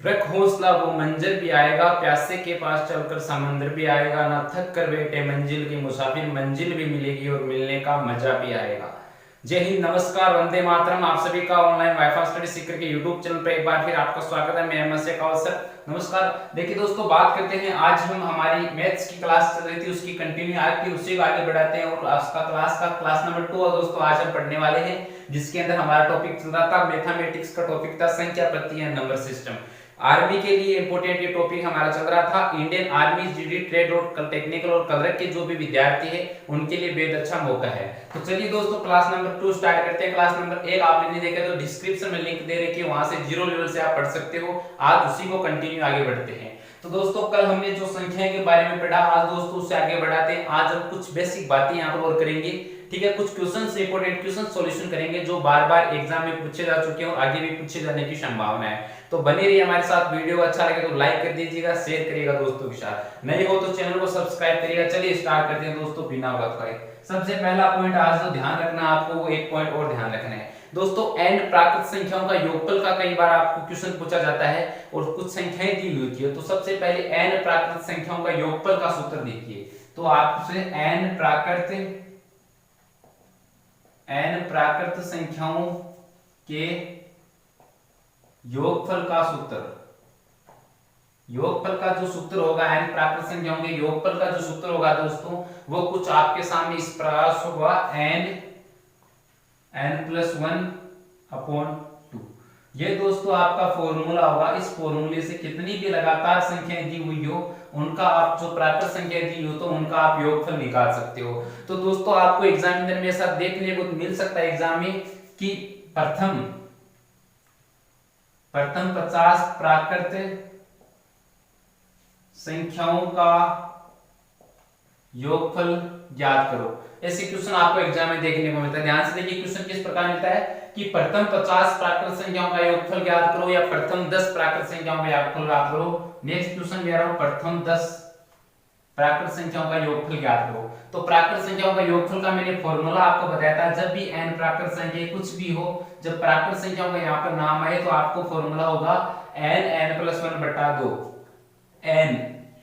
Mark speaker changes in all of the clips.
Speaker 1: रख हौसला वो मंजिल भी आएगा, प्यासे के पास चलकर समंदर भी आएगा, ना थक कर बैठे मंजिल की मुसाफिर, मंजिल भी मिलेगी और मिलने का मजा भी आएगा। जय हिंद, नमस्कार, वंदे मातरम। आप सभी का ऑनलाइन वाईफाई स्टडी सीकर के यूट्यूब चैनल पर एक बार फिर आपका स्वागत है। मैं एमएस सर, नमस्कार। देखिए दोस्तों, बात करते हैं, आज हम हमारी मैथ्स की क्लास चल रही थी उसकी कंटिन्यू आज की उसी को आगे बढ़ाते हैं और उसका क्लास नंबर 2 और दोस्तों आज हम पढ़ने वाले हैं, जिसके अंदर हमारा टॉपिक चल रहा था मैथमेटिक्स का टॉपिक था संख्या प्रति नंबर सिस्टम। आर्मी के लिए इंपोर्टेंट ये टॉपिक हमारा चल रहा था। इंडियन आर्मी, जीडी, ट्रेड और टेक्निकल और कलरक के जो भी विद्यार्थी है उनके लिए बेहद अच्छा मौका है। तो चलिए दोस्तों, क्लास नंबर 2 स्टार्ट करते हैं। क्लास नंबर 1 आपने नहीं देखा तो डिस्क्रिप्शन में लिंक दे रखी है, वहां से जीरो लेवल से आप पढ़ सकते हो। आज उसी को कंटिन्यू आगे बढ़ते हैं। तो दोस्तों, कल हमने जो संख्याएं के बारे में पढ़ा, आज दोस्तों उससे आगे बढ़ाते हैं। आज हम कुछ बेसिक बातें यहाँ पर और करेंगे, ठीक है। कुछ क्वेश्चंस, इंपोर्टेंट क्वेश्चन सॉल्यूशन करेंगे जो बार बार एग्जाम में पूछे जा चुके हैं और आगे भी पूछे जाने की संभावना है। तो बने रहिए हमारे साथ। वीडियो अच्छा लगे तो लाइक कर दीजिएगा, शेयर करिएगा दोस्तों के साथ, नए हो तो चैनल को सब्सक्राइब करिएगा। चलिए स्टार्ट करते हैं दोस्तों बिना वक्त पाए। सबसे पहला पॉइंट आज जो ध्यान रखना आपको, वो एक पॉइंट और ध्यान रखना है दोस्तों। n प्राकृत संख्याओं का योगफल का कई बार आपको क्वेश्चन पूछा जाता है और कुछ संख्याएं दी हुई होती है। तो सबसे पहले n प्राकृत संख्याओं का योगफल का सूत्र देखिए। तो आपसे n प्राकृत संख्याओं के योगफल का सूत्र, योगफल का जो सूत्र होगा, n प्राकृत संख्याओं के योगफल का जो सूत्र होगा दोस्तों, वो कुछ आपके सामने इस प्रकार होगा, n+1/2। ये दोस्तों आपका फॉर्मूला होगा। इस फॉर्मूले से कितनी भी लगातार संख्याएं दी हुई हो, उनका आप जो प्राकृत संख्या दी हो तो उनका आप योगफल निकाल सकते हो। तो दोस्तों आपको एग्जामिनर में ऐसा देखने को मिल सकता है एग्जाम में कि प्रथम 50 प्राकृत संख्याओं का योगफल ज्ञात करो। ऐसे क्वेश्चन आपको एग्जाम में देखने को मिलता है। ध्यान से देखिए क्वेश्चन किस प्रकार मिलता है कि प्रथम 50 प्राकृत संख्याओं का योगफल ज्ञात करो या प्रथम 10 प्राकृत संख्याओं का योगफल ज्ञात करो। नेक्स्ट क्वेश्चन दे रहा हूं, प्रथम 10 प्राकृत संख्याओं का योगफल ज्ञात करो। तो प्राकृत संख्याओं का योगफल का मैंने फॉर्मूला आपको बताया था। जब भी n प्राकृत संख्या कुछ भी हो, जब प्राकृत संख्याओं का यहाँ पर नाम आए तो आपको फॉर्मूला होगा n+1/2।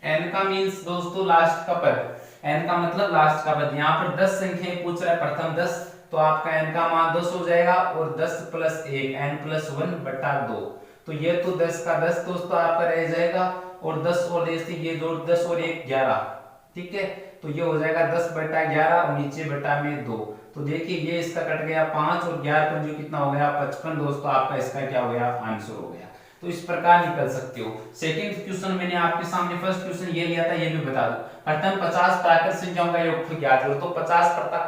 Speaker 1: n का मींस दोस्तों लास्ट का पद, n का मतलब लास्ट का पद। यहाँ पर 10 संख्याएं पूछ रहा है, प्रथम 10, तो आपका n का मान 10 हो जाएगा और 10 + 1 n+1/2। तो ये तो 10 का 10 दोस्तों आपका रह जाएगा और 10 और ये जोड़ 10 और 1 11, ठीक है। तो ये हो जाएगा 10/11 और नीचे बटा में 2। तो देखिए ये इसका कट गया 5 और 11 पर जो कितना हो गया 55 दोस्तों, आपका इसका क्या हो गया आंसर हो गया। तो इस प्रकार निकल सकते हो। सेकंड क्वेश्चन मैंने आपके सामने फर्स्ट क्वेश्चन ये लिया था, ये भी बता दो। प्रथम 50 प्राकृत संख्याओं का योगफल ज्ञात करो। तो 50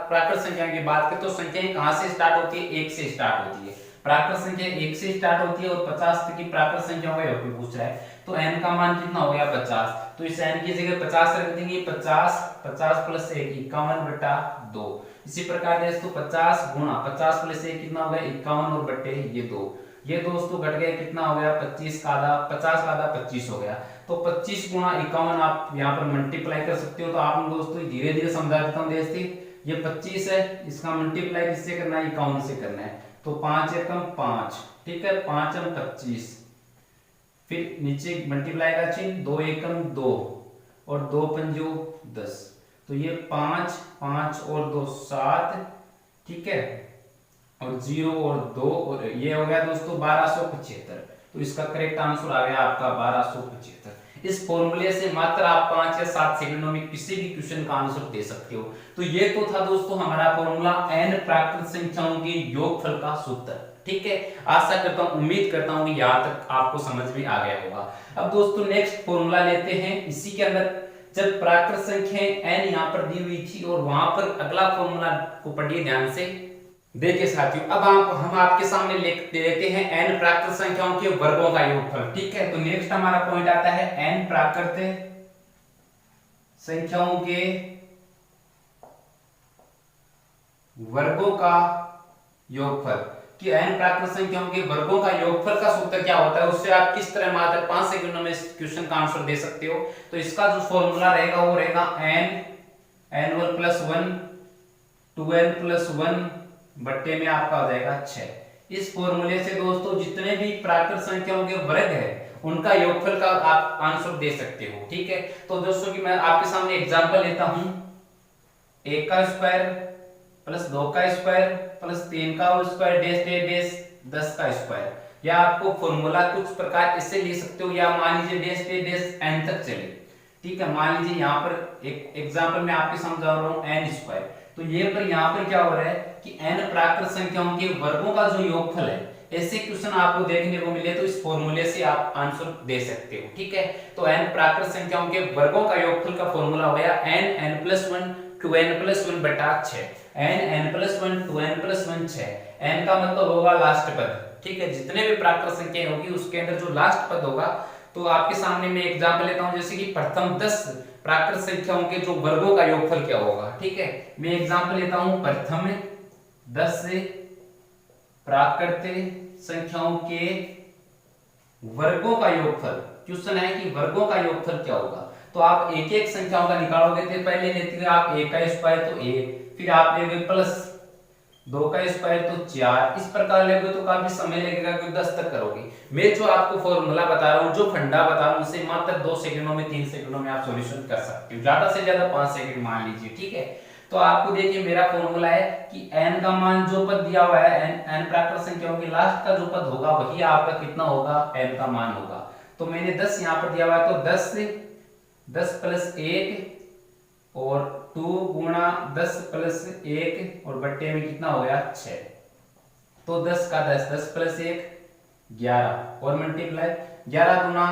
Speaker 1: प्राकृत संख्याओं की बात करें तो संख्याएं कहां से स्टार्ट होती है? 1 से स्टार्ट होती है। प्राकृत संख्या 1 से स्टार्ट होती है और 50 तक की प्राकृत संख्याओं का योगफल पूछ रहा है। तो n का मान कितना हो गया 50। तो इस n की जगह 50 रख देंगे। 50 + 1 51/2। इसी प्रकार दोस्तों 50 गुणा 50 + 1 कितना हो गया 51 और बटे ये 2। ये दोस्तों घट गया, कितना हो गया 25 का आधा, 50 का आधा 25 हो गया। तो 25 गुणा 51 आप यहाँ पर मल्टीप्लाई कर सकते हो। तो आप दोस्तों धीरे धीरे समझा देता हूँ। ये 25 है, इसका मल्टीप्लाई किससे करना है? 51 से करना है। तो 5 एकम 5, ठीक है, 5 × 25, फिर नीचे मल्टीप्लाई का चिन्ह, 2 एकम 2 और 2 पंजो 10। तो ये 5 5 और 2 7, ठीक है, और 0 और 2 और ये हो गया दोस्तों 1275। तो इसका करेक्ट आंसर आ गया आपका 1275। इस फॉर्मूले से मात्र आप 5 या 7 सेकंडों में किसी भी क्वेश्चन का आंसर दे सकते हो। तो ये तो था दोस्तों हमारा फॉर्मूला n प्राकृत संख्याओं के योगफल का सूत्र, ठीक है। आशा करता हूं, उम्मीद करता हूं कि यहां तक आपको समझ में आ गया होगा। अब दोस्तों नेक्स्ट फॉर्मूला लेते हैं। इसी के अंदर जब प्राकृत संख्याएं n यहां पर दी हुई थी और वहां पर अगला फॉर्मूला को पढ़िए ध्यान से। देखिए साथियों, अब हम आपके सामने लेते हैं n प्राकृत संख्याओं के वर्गों का योगफल, ठीक है। तो नेक्स्ट हमारा पॉइंट आता है n प्राकृत संख्याओं के वर्गों का योगफल। कि n प्राकृत संख्याओं के वर्गों का योगफल का सूत्र क्या होता है, उससे आप किस तरह मात्र 5 सेकंडों में इस क्वेश्चन का आंसर दे सकते हो। तो इसका जो फॉर्मूला रहेगा वो रहेगा n+1 2n+1 बट्टे में आपका हो जाएगा 6। इस फॉर्मूले से दोस्तों जितने भी प्राकृत संख्याओं के वर्ग है उनका योगफल का आप आंसर दे सकते हो। ठीक है, तो दोस्तों की मैं आपके सामने एग्जांपल लेता हूं, 1 का स्क्वायर प्लस 2 का स्क्वायर प्लस 3 का whole square dash dash dash 10 का स्क्वायर। या आपको फॉर्मूला कुछ प्रकार इससे ले सकते हो, या मान लीजिए डैश डैश डैश n तक चले। ठीक है, मान लीजिए यहाँ पर एक एग्जांपल मैं आपके समझा रहा हूँ n स्क्वायर, तो ये पर यहाँ पर क्या हो रहा है कि n प्राकृत संख्याओं के वर्गों का जो योगफल है, ऐसे क्वेश्चन आपको देखने को मिले तो इस फॉर्मूले से आप आंसर दे सकते हो। ठीक है, तो n प्राकृत संख्याओं के वर्गों का योगफल का फॉर्मूला हो गया n n+1 टू n+1 बटा 6। n n+1 to n+1 6। n का मतलब होगा लास्ट पद। ठीक है, जितने भी प्राकृत संख्याएं होगी उसके अंदर जो लास्ट पद होगा, तो आपके सामने मैं एग्जांपल लेता हूं, जैसे कि प्रथम 10 प्राकृत संख्याओं के जो वर्गों का योगफल क्या होगा। ठीक है, मैं एग्जांपल लेता हूं, प्रथम 10 प्राकृत संख्याओं के वर्गों का योगफल। क्वेश्चन है कि वर्गों का योगफल क्या होगा, तो आप एक एक संख्याओं का निकालोगे, तो पहले लेते हैं आप 1 का स्क्वायर तो 1, फिर आप लेंगे प्लस 2 का स्क्वायर तो 4, इस प्रकार लेंगे तो काफी समय लगेगा क्योंकि 10 तक करोगे। मैं जो आपको फॉर्मूला बता रहा हूँ, जो फंडा बता रहा हूँ, उसे मात्र 2 सेकंडों में 3 सेकंडों में आप सॉल्यूशन कर सकते हो, ज्यादा से ज्यादा 5 सेकंड मान लीजिए। ठीक है, तो आपको देखिए मेरा फॉर्मूला है कि n का मान जो पद दिया हुआ है, n प्राकृत संख्याओं के लास्ट का जो पद होगा वही आपका कितना होगा, n का मान होगा। तो मैंने 10 यहाँ पर दिया हुआ है, तो 10 प्लस 1 और 2 गुणा 10 प्लस 1 और बट्टे में कितना हो गया 6। तो 10 का 10, 10 प्लस 1 11 और मल्टीप्लाई 11 गुना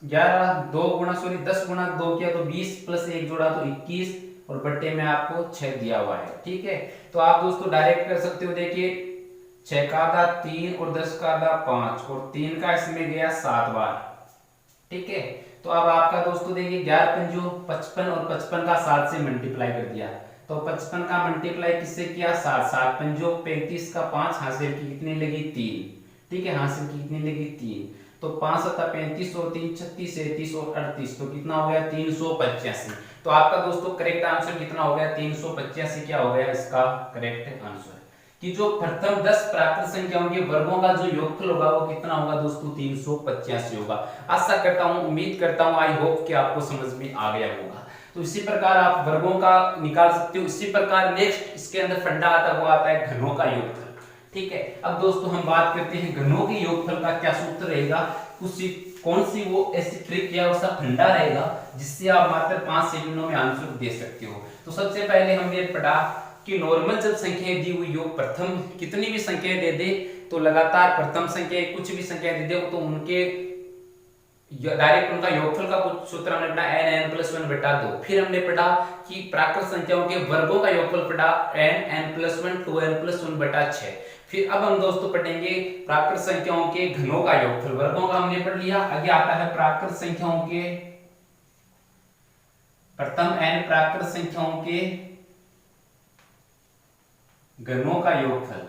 Speaker 1: 11 2 गुना 10 गुना 2 किया तो 20 प्लस 1 जोड़ा तो 21 और बट्टे में आपको 6 दिया हुआ है। ठीक है, तो आप दोस्तों डायरेक्ट कर सकते हो, देखिए 6 का आधा 3 और 10 का आधा 5 और 3 का इसमें गया 7 बार। ठीक है, तो अब आपका दोस्तों देखिए 11 पंजो 55 और 55 का 7 से मल्टीप्लाई कर दिया, तो 55 का मल्टीप्लाई किससे किया 7, 7 पंजो 35 का 5 हासिल की कितनी लगी 3। ठीक है, हासिल की कितनी लगी 3, तो 5 सत्ता 35 और 3 36 37 और 38, तो कितना हो गया 385। तो आपका दोस्तों करेक्ट आंसर कितना हो गया 385 क्या हो गया इसका करेक्ट आंसर, कि जो प्रथम 10 प्राकृत संख्याओं के वर्गों का जो योगफल होगा वो कितना होगा दोस्तों 385 होगा। आशा करता हूं, उम्मीद करता हूं, आई होप कि आपको समझ में आ गया होगा। तो इसी प्रकार आप वर्गों का निकाल सकते हो। इसी प्रकार नेक्स्ट इसके अंदर फंडा आता है, वो आता है घनों का योगफल। ठीक है, अब दोस्तों हम बात करते हैं घनों के योगफल का क्या सूत्र रहेगा, कौन सी वो ऐसी ट्रिक या उसका फंडा रहेगा जिससे आप मात्र 5 सेकंडों में आंसर दे सकते हो। तो सबसे पहले हमने पढ़ा कि नॉर्मल जब संख्याएं दी हुई हो, प्रथम कितनी भी संख्याएं दे दे तो लगातार प्रथम संख्या कुछ भी संख्या दे दे तो उनके डायरेक्ट उनका योगफल का कुछ सूत्र हमने पढ़ा n+1 बटा 2। फिर हमने पढ़ा कि प्राकृत संख्याओं के वर्गों का योगफल पढ़ा n+1 टू n+1 बटा 6। फिर अब हम दोस्तों पढ़ेंगे प्राकृत संख्याओं के घनों का योगफल। वर्गों का हमने पढ़ लिया, आगे आता है प्राकृत संख्याओं के प्रथम n प्राकृत संख्याओं के घनों का योगफल,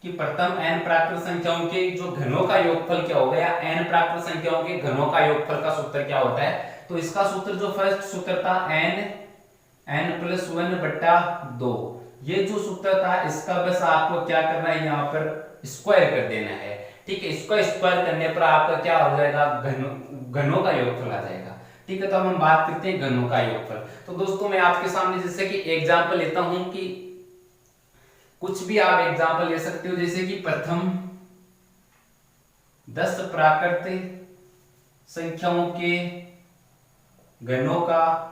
Speaker 1: कि प्रथम n प्राकृत संख्याओं के जो घनों का योगफल क्या हो गया, n प्राकृत संख्याओं के घनों का योगफल का सूत्र क्या होता है। तो इसका सूत्र जो फर्स्ट सूत्र था n+1 बटा 2, ये जो सूत्र था इसका बस आपको क्या करना है, यहाँ पर स्क्वायर कर देना है। ठीक है, इसको स्क्वायर करने पर आपका क्या हो जाएगा, घनों का योगफल आ जाएगा। ठीक है, तो अब हम बात करते हैं घनों का योगफल। तो दोस्तों मैं आपके सामने जैसे कि एग्जाम्पल लेता हूं, कि कुछ भी आप एग्जाम्पल ले सकते हो, जैसे कि प्रथम 10 प्राकृत संख्याओं के घनों का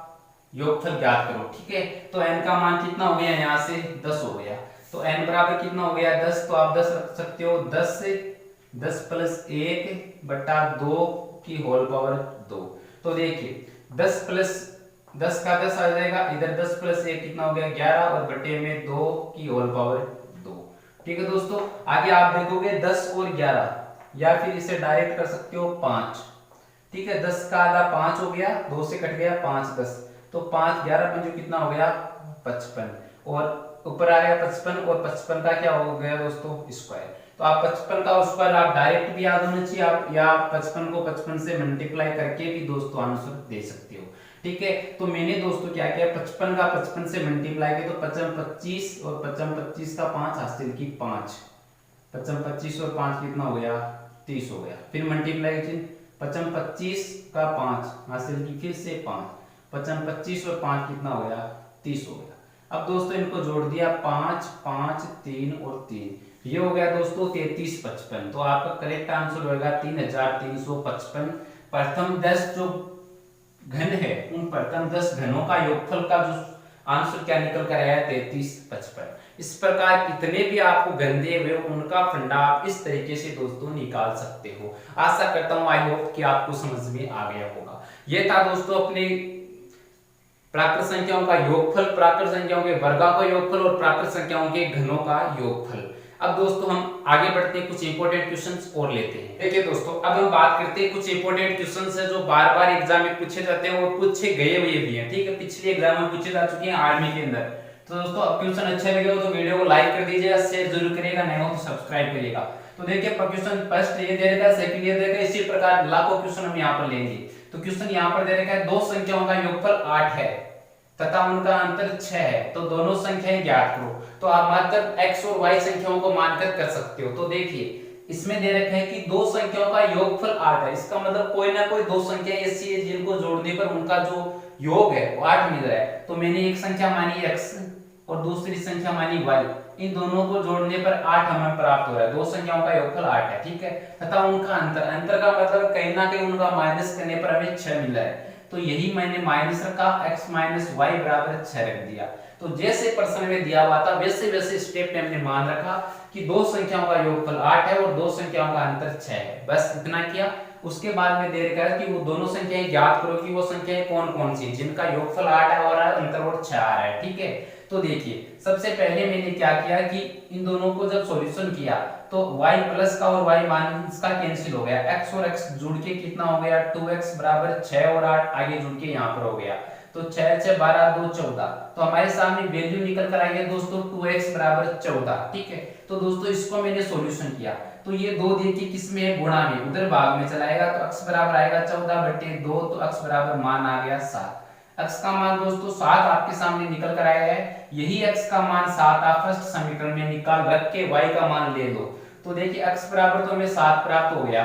Speaker 1: योगफल ज्ञात करो। ठीक है, तो n का मान कितना हो गया, यहां से 10 हो गया, तो n बराबर कितना हो गया 10, तो आप 10 रख सकते हो, 10 प्लस 1 बटा 2 की होल पावर 2। तो देखिए 10 का 10 आ जाएगा, इधर 10 प्लस 1 कितना हो गया 11 और बटे में 2 की होल पावर 2। ठीक है दोस्तों, आगे आप देखोगे 10 और 11, या फिर इसे डायरेक्ट कर सकते हो 5। ठीक है, 10 का आधा 5 हो गया, 2 से कट गया 5 10, तो 5 11 पंजो कितना हो गया 55, और ऊपर आ गया 55 और 55 का क्या हो गया दोस्तों स्क्वायर। तो आप 55 का स्क्वायर आप डायरेक्ट भी याद होना चाहिए, आप या 55 को 55 से मल्टीप्लाई करके भी दोस्तों आंसर दे सकते हो। ठीक है, तो मैंने दोस्तों क्या किया, 55 का 55 से मल्टीप्लाई किया, तो 55 25 और 55 25 का 5 हासिल की 5, 55 25 और 5 कितना हो गया 30 हो गया। फिर मल्टीप्लाई पचम 25 का 5 हासिल की, फिर से 5, पचम 25 और 5 कितना हो गया, 30 हो गया। अब दोस्तों इनको जोड़ दिया, 5 5 3 और 3, ये हो गया दोस्तों 33 55। तो आपका करेक्ट आंसर होगा 3355। प्रथम 10 जो घन है उन प्रथम 10 घनों का योगफल का जो आंसर क्या निकल कर आया, 33 55। इस प्रकार कितने भी आपको घन दिए हुए उनका फंडा आप इस तरीके से दोस्तों निकाल सकते हो। आशा करता हूं, आई होप कि आपको समझ में आ गया होगा। ये था दोस्तों अपने प्राकृत संख्याओं का योगफल, प्राकृत संख्याओं के वर्गों का योगफल और प्राकृत संख्याओं के घनों का योगफल। अब दोस्तों हम आगे बढ़ते हैं, कुछ इंपॉर्टेंट क्वेश्चंस और लेते हैं। देखिए दोस्तों, अब हम बात करते हैं कुछ इंपॉर्टेंट क्वेश्चंस है जो बार बार एग्जाम में पूछे जाते हैं और पूछे गए हुए भी हैं। ठीक है, पिछले एग्जाम में पूछे जा चुके हैं आर्मी के अंदर। तो दोस्तों अब क्वेश्चन अच्छे लगे हो तो वीडियो को लाइक कर दीजिएगा, शेयर जरूर करिएगा, नहीं हो तो सब्सक्राइब करिएगा। तो देखिए क्वेश्चन फर्स्ट ये दे रखा है, सेकंड ये दे रखा है, इसी प्रकार लाखों क्वेश्चन हम यहाँ पर लेंगे। तो क्वेश्चन यहाँ पर दे रखा है, दो संख्याओं का योगफल 8 है तथा उनका अंतर 6 है, तो दोनों संख्याएं ज्ञात करो। तो आप मात्र x और y संख्याओं को मानकर कर सकते हो। तो देखिए इसमें दे रखा है कि दो संख्याओं का योगफल 8 है, इसका मतलब कोई ना कोई दो संख्या ऐसी है जिनको जोड़ने पर उनका जो योग है वो 8 मिल रहा है। तो मैंने एक संख्या मानी x और दूसरी संख्या मानी y, इन दोनों को जोड़ने पर 8 हमें प्राप्त हो रहा है। दो संख्याओं का योगफल 8 है, ठीक है। तथा उनका अंतर, अंतर का मतलब कहीं ना कहीं उनका माइनस करने पर हमें 6 मिल रहा है। तो यही मैंने माइनस रखा, x माइनस वाई बराबर 6 रख दिया। तो जैसे प्रश्न में दिया हुआ था वैसे वैसे स्टेप में हमने मान रखा कि दो संख्याओं का योगफल 8 है और दो संख्याओं का अंतर 6 है, बस इतना किया। उसके बाद में दे रखा है कि वो दोनों संख्याएं ज्ञात करो कि वो संख्याएं कौन कौन सी जिनका योगफल 8 है और अंतर और 6 आ रहा है, ठीक है। तो देखिए सबसे पहले मैंने क्या किया कि इन दोनों को जब सॉल्यूशन किया तो y प्लस का और y माइनस का कैंसिल हो गया, x और x जुड़ के कितना हो गया, 2x बराबर 6 और 8 आगे जुड़ के यहाँ पर हो गया। तो 6 6 12 2 14, तो हमारे सामने वैल्यू निकल कर आई है दोस्तों 2x बराबर 14, ठीक है। तो दोस्तों इसको मैंने सॉल्यूशन किया, तो ये दो देखिए किस में है, गुणा में, उधर भाग में चलाएगा तो x बराबर आएगा 14/2, तो x बराबर मान आ गया 7। x का मान दोस्तों 7 आपके सामने निकल कर आया है। यही x का मान 7 आप फर्स्ट समीकरण में निकाल रख के y का मान ले लो। तो देखिए x बराबर तो हमें 7 प्राप्त हो गया।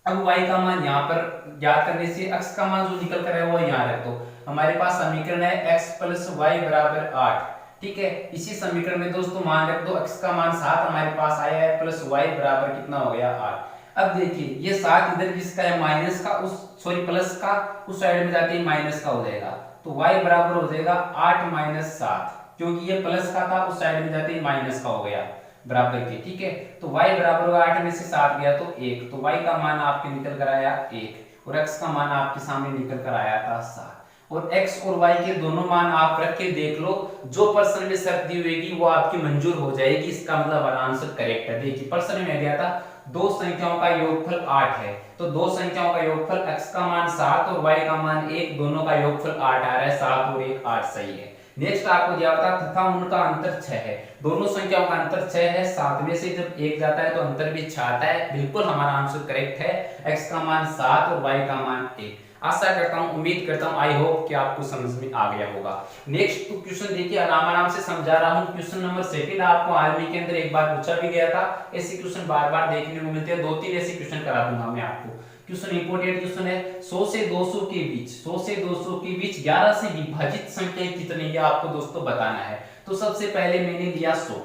Speaker 1: अब y का मान यहाँ पर ज्ञात करने से x का मान जो निकल कर आया वो यहाँ रख दो। हमारे पास समीकरण है x प्लस वाई बराबर 8, ठीक है। इसी समीकरण में दोस्तों मान रख दो, x का मान 7 हमारे पास आया है प्लस y बराबर कितना हो गया 8। अब देखिए ये 7 इधर किसका है, माइनस का, उस सॉरी प्लस का उस साइड में जाते ही माइनस का हो जाएगा। तो y बराबर हो जाएगा 8 माइनस 7, क्योंकि ये प्लस का था उस साइड में जाते ही माइनस का हो गया बराबर के, ठीक है। तो y बराबर होगा 8 में से 7 गया तो 1, तो y का मान आपके निकल कर आया 1 और x का मान आपके सामने निकल कर आया था 7। और x और y के दोनों मान आप रख के देख लो, जो प्रश्न में शर्त दी हुई वो आपकी मंजूर हो जाएगी, इसका मतलब आंसर करेक्ट है। देखिए प्रश्न में दिया था दो संख्याओं का योगफल 8 है, तो दो संख्याओं का योगफल x का मान 7 और y का मान 1, दोनों का योगफल 8 आ रहा है, 7 और 1 8 सही है। नेक्स्ट आपको दिया था तथा उनका अंतर 6 है, दोनों संख्याओं का अंतर 6 है, 7 में से जब 1 जाता है तो अंतर भी 6 आता है, बिल्कुल हमारा आंसर करेक्ट है। x का मान 7 और y का मान 1। आशा करता हूं, उम्मीद करता हूं, आई होप कि आपको समझ में आ गया होगा। नेक्स्ट क्वेश्चन देखिए, आराम से समझा रहा हूं। क्वेश्चन नंबर 2 आपको आर्मी के अंदर एक बार पूछा भी गया था, ऐसे क्वेश्चन बार बार देखने को मिलते हैं, 2-3 ऐसे क्वेश्चन करा दूंगा मैं आपको। क्वेश्चन इंपोर्टेंट क्वेश्चन है, 100 से 200 के बीच, 100 से 200 के बीच 11 से विभाजित संख्याएं कितनी है आपको दोस्तों बताना है। तो सबसे पहले मैंने लिया 100,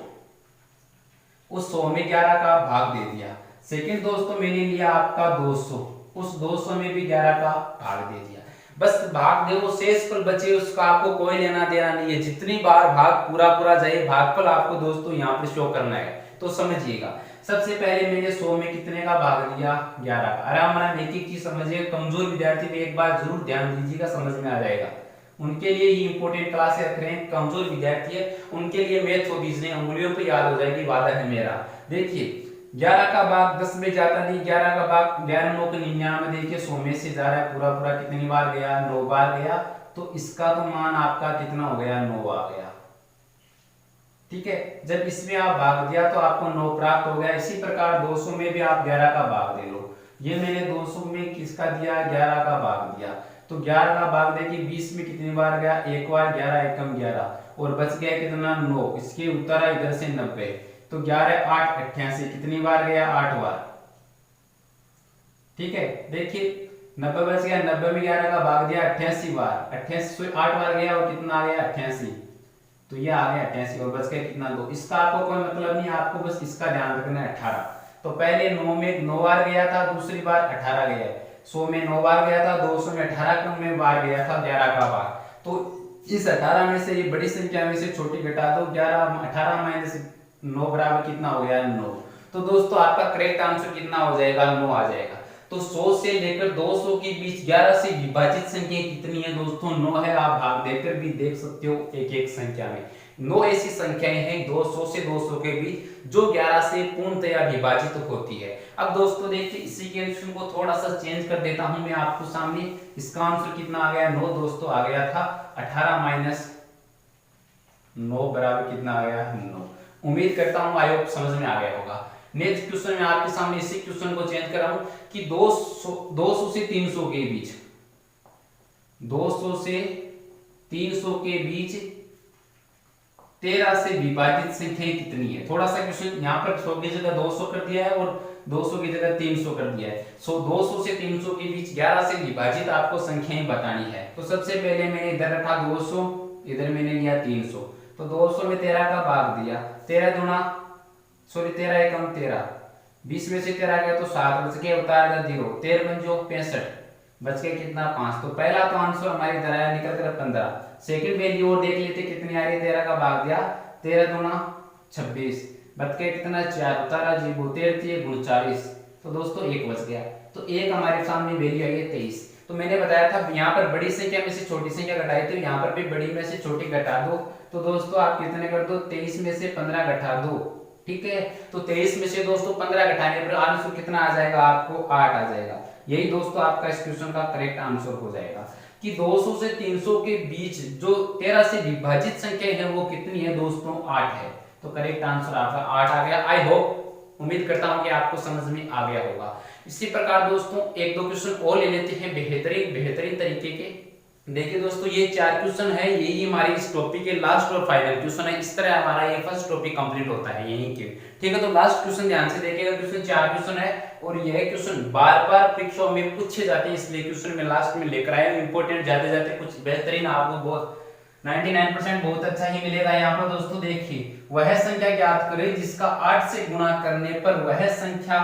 Speaker 1: उस 100 में 11 का भाग दे दिया। सेकंड दोस्तों मैंने लिया आपका 200, उस 200 में भी 11 का भाग दे दिया। बस भाग दे, वो शेष पर बचे उसका आपको कोई लेना देना नहीं है, जितनी बार भाग पूरा जाए भागफल आपको दोस्तों यहाँ पे शो करना है। तो समझिएगा, सबसे पहले मैंने 100 में कितने का भाग दिया, 11 का। आराम एक एक चीज समझिए, कमजोर विद्यार्थी भी एक बार जरूर ध्यान दीजिएगा, समझ में आ जाएगा। उनके लिए ही इंपोर्टेंट क्लास रख रहे हैं, कमजोर विद्यार्थी है उनके लिए मैथ को बीजने उंगलियों पे याद हो जाएगी, वादा है मेरा। देखिए 11 का भाग 10 में जाता नहीं, 11 का भाग 11 9 99, देखिए 100 में से जा रहा है पूरा कितनी बार गया, 9 बार गया, तो इसका तो मान आपका कितना हो गया, 9 आ गया, ठीक है। जब इसमें आप भाग दिया तो आपको 9 प्राप्त हो गया। इसी प्रकार 200 में भी आप 11 का भाग दे लो, ये मैंने 200 में किसका दिया, 11 का भाग दिया, तो 11 का भाग देखिए 20 में कितनी बार गया, एक बार, 11 एकम 11 और बच गया कितना, 9, इसके उत्तर है इधर से 90, तो 11 8 88 कितनी बार गया, 8 बार। ठीक है, देखिए 90 बच गया, 90 में 11 का भाग दिया 88 बार, 88 8 बार गया और कितना आ गया 88, तो ये आ गया 88 और बच गया कितना 2। इसका आपको कोई मतलब नहीं, आपको बस इसका ध्यान रखना है 18। तो पहले 9 में 9 बार गया था, दूसरी बार 18 गया है, 100 में 9 बार गया था, 200 में 18 क्रम में बार गया था 11 का बार। तो इस 18 में से ये बड़ी संख्या में से छोटी घटा दो, 11 18 माइनस 9 बराबर कितना हो गया 9। तो दोस्तों आपका करेक्ट आंसर कितना हो जाएगा 9 आ जाएगा। तो 100 से लेकर 200 के बीच 11 से विभाजित संख्या कितनी है दोस्तों 9 है। आप भाग देकर भी देख सकते हो एक एक संख्या में 9 ऐसी संख्याएं हैं 200 से 200 के बीच जो 11 से पूर्णतया विभाजित होती है। अब दोस्तों देखिए इसी क्वेश्चन को थोड़ा सा चेंज कर देता हूं मैं आपको सामने। इसका आंसर कितना आ गया 9 दोस्तों आ गया था 18 माइनस 9 बराबर कितना आ गया 9। उम्मीद करता हूं आई होप समझ में आ गया होगा। नेक्स्ट क्वेश्चन में आपके सामने इसी क्वेश्चन को चेंज कर रहा हूं कि 200 से 300 के बीच 200 से 300 के बीच 13 से विभाजित संख्याएं कितनी है। थोड़ा सा क्वेश्चन यहाँ पर 100 की जगह 200 कर दिया है और 200 की जगह 300 कर दिया है। 200 से 300 के बीच 11 से विभाजित आपको संख्याएं बतानी है। तो सबसे पहले मैंने इधर रखा 200, इधर मैंने लिया 300। तो 200 में 13 का भाग दिया, 13 दूना 13 एकम 13, 20 में से 13 गया तो 7 बच गया, उतार दिया 0, 13 पंजो 65, बच गया कितना 5। तो पहला तो आंसर हमारी इधर आया निकल कर 15। सेकंड वैल्यू और देख लेते कितनी आ रही है, 13 का भाग दिया, 13 दूना 26, बच गया कितना 4, उतारा 0, 13 39। तो दोस्तों 1 बच गया। तो एक हमारे सामने वैल्यू आई है 23। तो मैंने बताया था यहाँ पर बड़ी संख्या में से छोटी संख्या घटाई तो यहाँ पर भी बड़ी में से छोटी घटा दो। तो दोस्तों आप कितने कर दो 23 में से 15 घटा दो, ठीक है। तो 23 में से दोस्तों 15 घटाने पर आंसर कितना आ जाएगा आपको 8 आ जाएगा। यही दोस्तों आपका इस क्वेश्चन का करेक्ट आंसर हो जाएगा कि 200 से 300 के बीच जो 13 से विभाजित संख्या है वो कितनी है दोस्तों 8 है। तो करेक्ट आंसर आपका 8 आ गया। आई होप उम्मीद करता हूं कि आपको समझ में आ गया होगा। इसी प्रकार दोस्तों एक दो क्वेश्चन और ले लेते हैं बेहतरीन तरीके के। देखिए दोस्तों ये 4 क्वेश्चन है, यही हमारी इस टॉपिक के लास्ट और फाइनल क्वेश्चन है। इस तरह हमारा ये फर्स्ट टॉपिक कंप्लीट होता है यहीं के, ठीक है। तो लास्ट क्वेश्चन ध्यान से देखिएगा, क्वेश्चन 4 क्वेश्चन है और यह क्वेश्चन बार-बार परीक्षाओं में पूछे जाते हैं, इसलिए क्वेश्चन में लास्ट में लेकर आए हैं। इंपॉर्टेंट जाते कुछ बेहतरीन आपको बहुत 99% बहुत अच्छा ही मिलेगा यहाँ पर। दोस्तों देखिए वह संख्या ज्ञात करें जिसका 8 से गुणा करने पर वह संख्या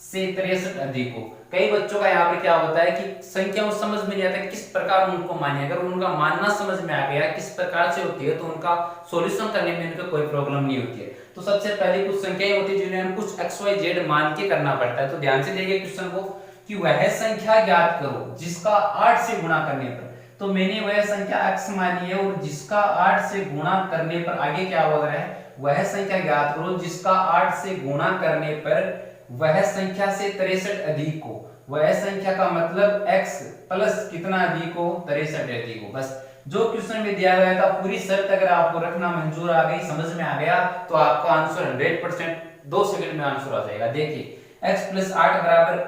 Speaker 1: से 63 अधिक हो। कई बच्चों का यहाँ पर क्या होता है कि संख्याओं समझ में नहीं आता किस प्रकार उनको माने। अगर उनका मानना समझ में आ गया किस प्रकार से होती है तो उनका सॉल्यूशन करने में उनका कोई प्रॉब्लम नहीं होती है। तो सबसे पहले कुछ संख्याएं होती है जिन्हें हम कुछ XYZ मान के करना पड़ता है। तो ध्यान से देखिए क्वेश्चन को कि वह संख्या ज्ञात करो जिसका 8 से गुणा करने पर, तो मैंने वह संख्या x मानी है और जिसका 8 से गुणा करने पर आगे क्या बोल रहा है, वह संख्या ज्ञात करो जिसका 8 से गुणा करने पर वह संख्या से 63 अधिक हो। वह संख्या का मतलब x प्लस कितना अधिक हो 63 अधिक हो। बस जो क्वेश्चन में दिया गया था पूरी शर्त अगर आपको रखना मंजूर आ गई, समझ में आ गया, तो आपका आंसर 100% 2 सेकंड में आंसर आ जाएगा। देखिए x प्लस 8 बराबर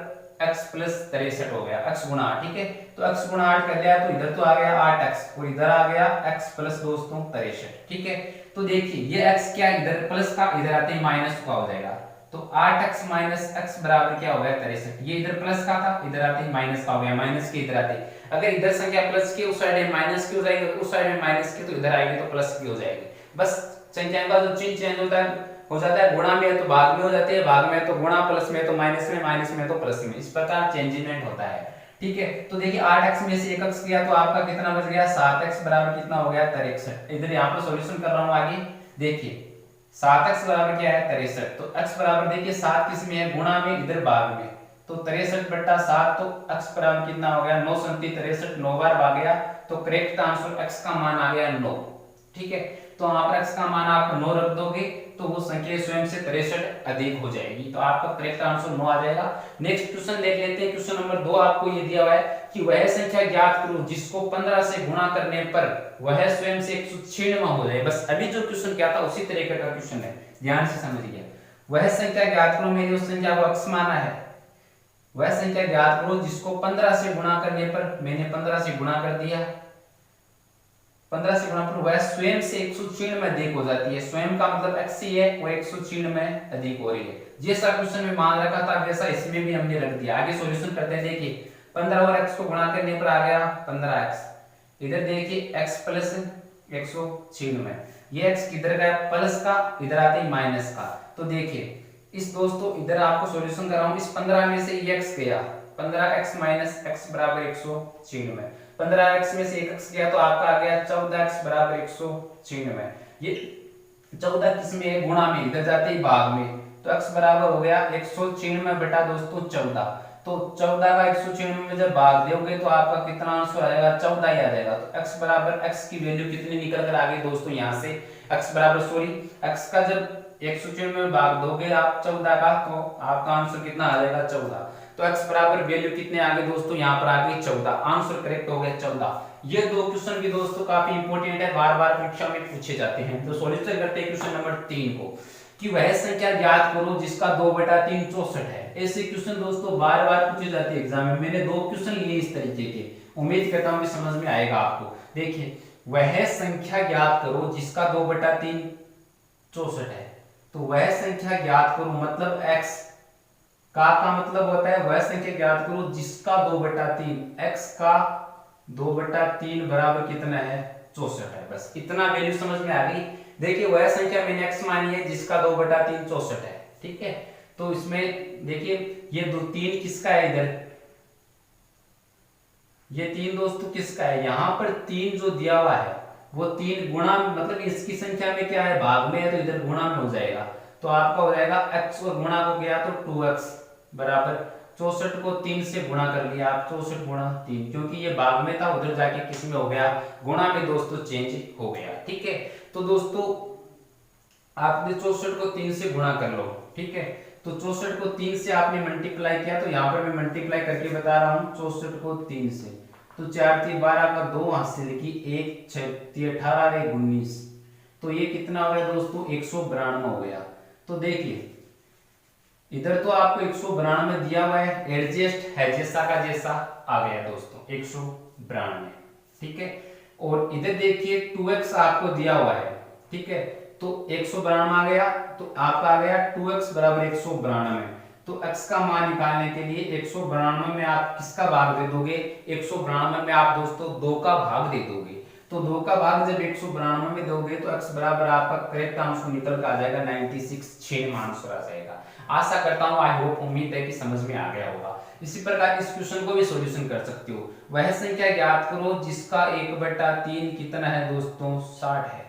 Speaker 1: x प्लस 63 हो गया, x गुणा 8, ठीक है। तो x गुणा 8 कर दिया तो इधर तो आ गया 8x और इधर आ गया x प्लस दोस्तों 63, ठीक है। तो देखिए ये x क्या इधर प्लस का इधर आते ही माइनस का हो जाएगा। तो 8x माइनस x बराबर क्या हो गया 63। ये इधर प्लस का था इधर आते ही माइनस का हो गया, माइनस के इधर आते अगर इधर संख्या प्लस की उस साइड में माइनस की हो जाएगी, उस साइड में माइनस की तो इधर आएगी तो प्लस की हो जाएगी। बस संख्या का जो चिन्ह चेंज होता है हो जाता है, गुणा में है तो भाग में हो जाती है, भाग में है तो गुणा, प्लस में है तो माइनस में, माइनस में तो प्लस में, इस प्रकार चेंजमेंट होता है, ठीक है। तो देखिए 8x में से 1x गया तो आपका कितना बच गया 7x बराबर कितना हो गया 63। इधर यहाँ पर सॉल्यूशन कर रहा हूँ आगे। देखिए 7x बराबर क्या है 63। तो x बराबर देखिए 7 किस में है गुणा में, इधर भाग में, तो 63 बट्टा 7 तो x बराबर कितना हो गया 9 संति 63, 9 बार भाग गया तो करेक्ट आंसर x का मान आ गया 9, ठीक है। तो वहां पर x का मान आप 9 रख दोगे तो वो संख्या स्वयं से 63 अधिक हो जाएगी। तो आपका करेक्ट आंसर 9 आ जाएगा। नेक्स्ट क्वेश्चन देख लेते हैं। क्वेश्चन नंबर 2 आपको ये दिया हुआ है कि वह संख्या ज्ञात करो जिसको 15 से गुणा करने पर वह स्वयं से 196 हो जाए। बस अभी जो क्वेश्चन क्या था उसी तरीके का क्वेश्चन है, ध्यान से समझिए। वह संख्या ज्ञात करो, मैंने उस संख्या को x माना है, वह संख्या ज्ञात करो जिसको 15 से गुणा करने पर, मैंने 15 से गुणा कर दिया, 15 से गुणा पर वह स्वयं से 196 में अधिक हो जाती है। स्वयं का मतलब x ही है, वो 196 में अधिक हो रही है। जैसा क्वेश्चन में मान रखा था वैसा इसमें भी हमने रख दिया। आगे सॉल्यूशन करते हैं। देखिए 15 और x को गुणा करने पर आ गया 15x। इधर देखिए x प्लस 196, ये x किधर गया प्लस का, इधर आते ही माइनस का। तो देखिए इस दोस्तों इधर आपको सॉल्यूशन कर रहा हूं, इस 15 में से ये x गया, 15x माइनस x बराबर 196। 15x में से 1x गया तो आपका आ गया 14x बराबर 196। ये 14 किस में है, गुणा में, इधर जाते ही भाग में, तो x बराबर हो गया 196 बटा दोस्तों 14। तो 14 का 196 में जब भाग दोगे तो आपका कितना आंसर आ जाएगा, 14 ही आ जाएगा। तो x बराबर x की वैल्यू कितनी निकल कर आ गई दोस्तों, यहाँ से x बराबर x का जब 196 में भाग दोगे आप 14 का, तो आपका आंसर कितना आ जाएगा 14। तो x बराबर वैल्यू कितने आ गए दोस्तों, यहाँ पर आ गई 14। आंसर करेक्ट हो गया 14। ये दो क्वेश्चन भी दोस्तों काफी इंपॉर्टेंट है, बार बार परीक्षा में पूछे जाते हैं। तो सॉल्यूशन करते हैं क्वेश्चन नंबर 3 को, कि वह संख्या ज्ञात करो जिसका 2/3 64 है। ऐसे क्वेश्चन दोस्तों बार बार पूछे जाते हैं एग्जाम में। मैंने 2 क्वेश्चन लिए इस तरीके के, उम्मीद करता हूं कि समझ में आएगा आपको। देखिए वह संख्या ज्ञात करो जिसका 2/3 64 है। तो वह संख्या ज्ञात करो मतलब x का मतलब होता है वह संख्या ज्ञात करो जिसका 2/3, x का 2/3 बराबर कितना है 64 है। बस इतना वैल्यू समझ में आ गई। देखिए वह संख्या मैंने x मानी है जिसका 2/3 64 है, ठीक है। तो इसमें देखिए ये 3 किसका है, इधर ये 3 दोस्तों किसका है, यहां पर 3 जो दिया हुआ है वो 3 गुणा, मतलब इसकी संख्या में क्या है, भाग में है, तो इधर गुणा में हो जाएगा। तो आपका हो जाएगा x और गुणा को गया तो 2x बराबर 64 को 3 से गुणा कर लिया आप, 64 गुणा 3, क्योंकि ये भाग में था, उधर जाके किस में हो गया, गुणा में दोस्तों चेंज हो गया, ठीक है। तो दोस्तों आपने 64 को 3 से गुणा कर लो, ठीक है। तो 64 को 3 से आपने मल्टीप्लाई किया, तो यहाँ पर मैं मल्टीप्लाई करके बता रहा हूँ 64 को 3 से। तो 4 3 12 का 2 हासिल की 1 6 3 18 19, तो ये कितना हो गया दोस्तों 192 हो गया। तो देखिए इधर तो आपको 192 दिया हुआ है, एडजस्ट है जैसा का जैसा आ गया दोस्तों 192, ठीक है। और इधर देखिए 2x आपको दिया हुआ है, ठीक है, तो 192 आ गया, तो आपका आ गया 2x बराबर 192। तो x का मान निकालने के लिए 192 में आप किसका भाग दे दोगे, 192 में आप दोस्तों 2 का भाग दे दोगे। तो 2 का भाग जब 192 में दोगे तो x बराबर आपका करेक्ट आंसर निकल कर आ जाएगा 96, 6 आंसर आ जाएगा। आशा करता हूं, आई होप, उम्मीद है कि समझ में आ गया होगा। इसी प्रकार इस क्वेश्चन को भी सॉल्यूशन कर सकते हो। वह संख्या ज्ञात करो जिसका 1/3 कितना है दोस्तों 60 है।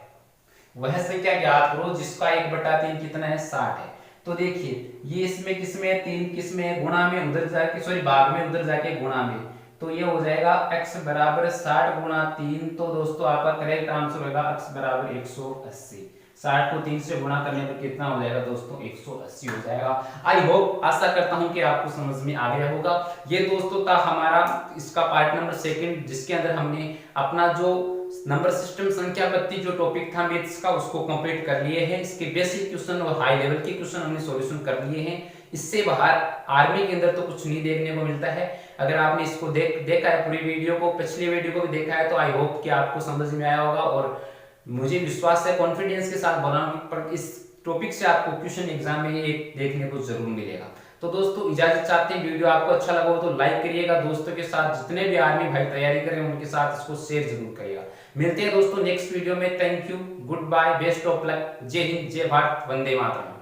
Speaker 1: वह संख्या ज्ञात करो जिसका 1/3 कितना है 60 है। तो देखिए ये इसमें किसमें है, 3 किसमें है, गुणा में, उधर जाके सॉरी भाग में, उधर जाके गुणा में, तो ये हो जाएगा x बराबर 60 गुणा 3। तो दोस्तों आपका करेक्ट आंसर होगा x बराबर 180। 60 को 3 से गुणा करने पर कितना हो जाएगा दोस्तों 180 हो जाएगा। आई होप, आशा करता हूं कि आपको समझ में आ गया होगा। ये दोस्तों था हमारा इसका पार्ट नंबर 2, जिसके अंदर हमने अपना जो नंबर सिस्टम संख्या पद्धति जो टॉपिक था मैथ्स का उसको कंप्लीट कर लिए हैं। इसके बेसिक क्वेश्चन और हाई लेवल के क्वेश्चन हमने सॉल्यूशन कर लिए हैं। इससे बाहर आर्मी के अंदर तो कुछ नहीं देखने को मिलता है। अगर आपने इसको देखा है पूरी वीडियो को, पिछली वीडियो को भी देखा है, तो आई होप कि आपको समझ में आया होगा। और मुझे विश्वास है, कॉन्फिडेंस के साथ बोला हूं, पर इस टॉपिक से आपको क्वेश्चन एग्जाम में एक देखने को जरूर मिलेगा। तो दोस्तों इजाजत चाहते हैं, वीडियो आपको अच्छा लगा हो तो लाइक करिएगा, दोस्तों के साथ जितने भी आर्मी भाई तैयारी करें उनके साथ इसको शेयर जरूर करिएगा। मिलते हैं दोस्तों नेक्स्ट वीडियो में। Thank you, good bye, best of luck, जय हिंद, जय भारत, वंदे मातरम।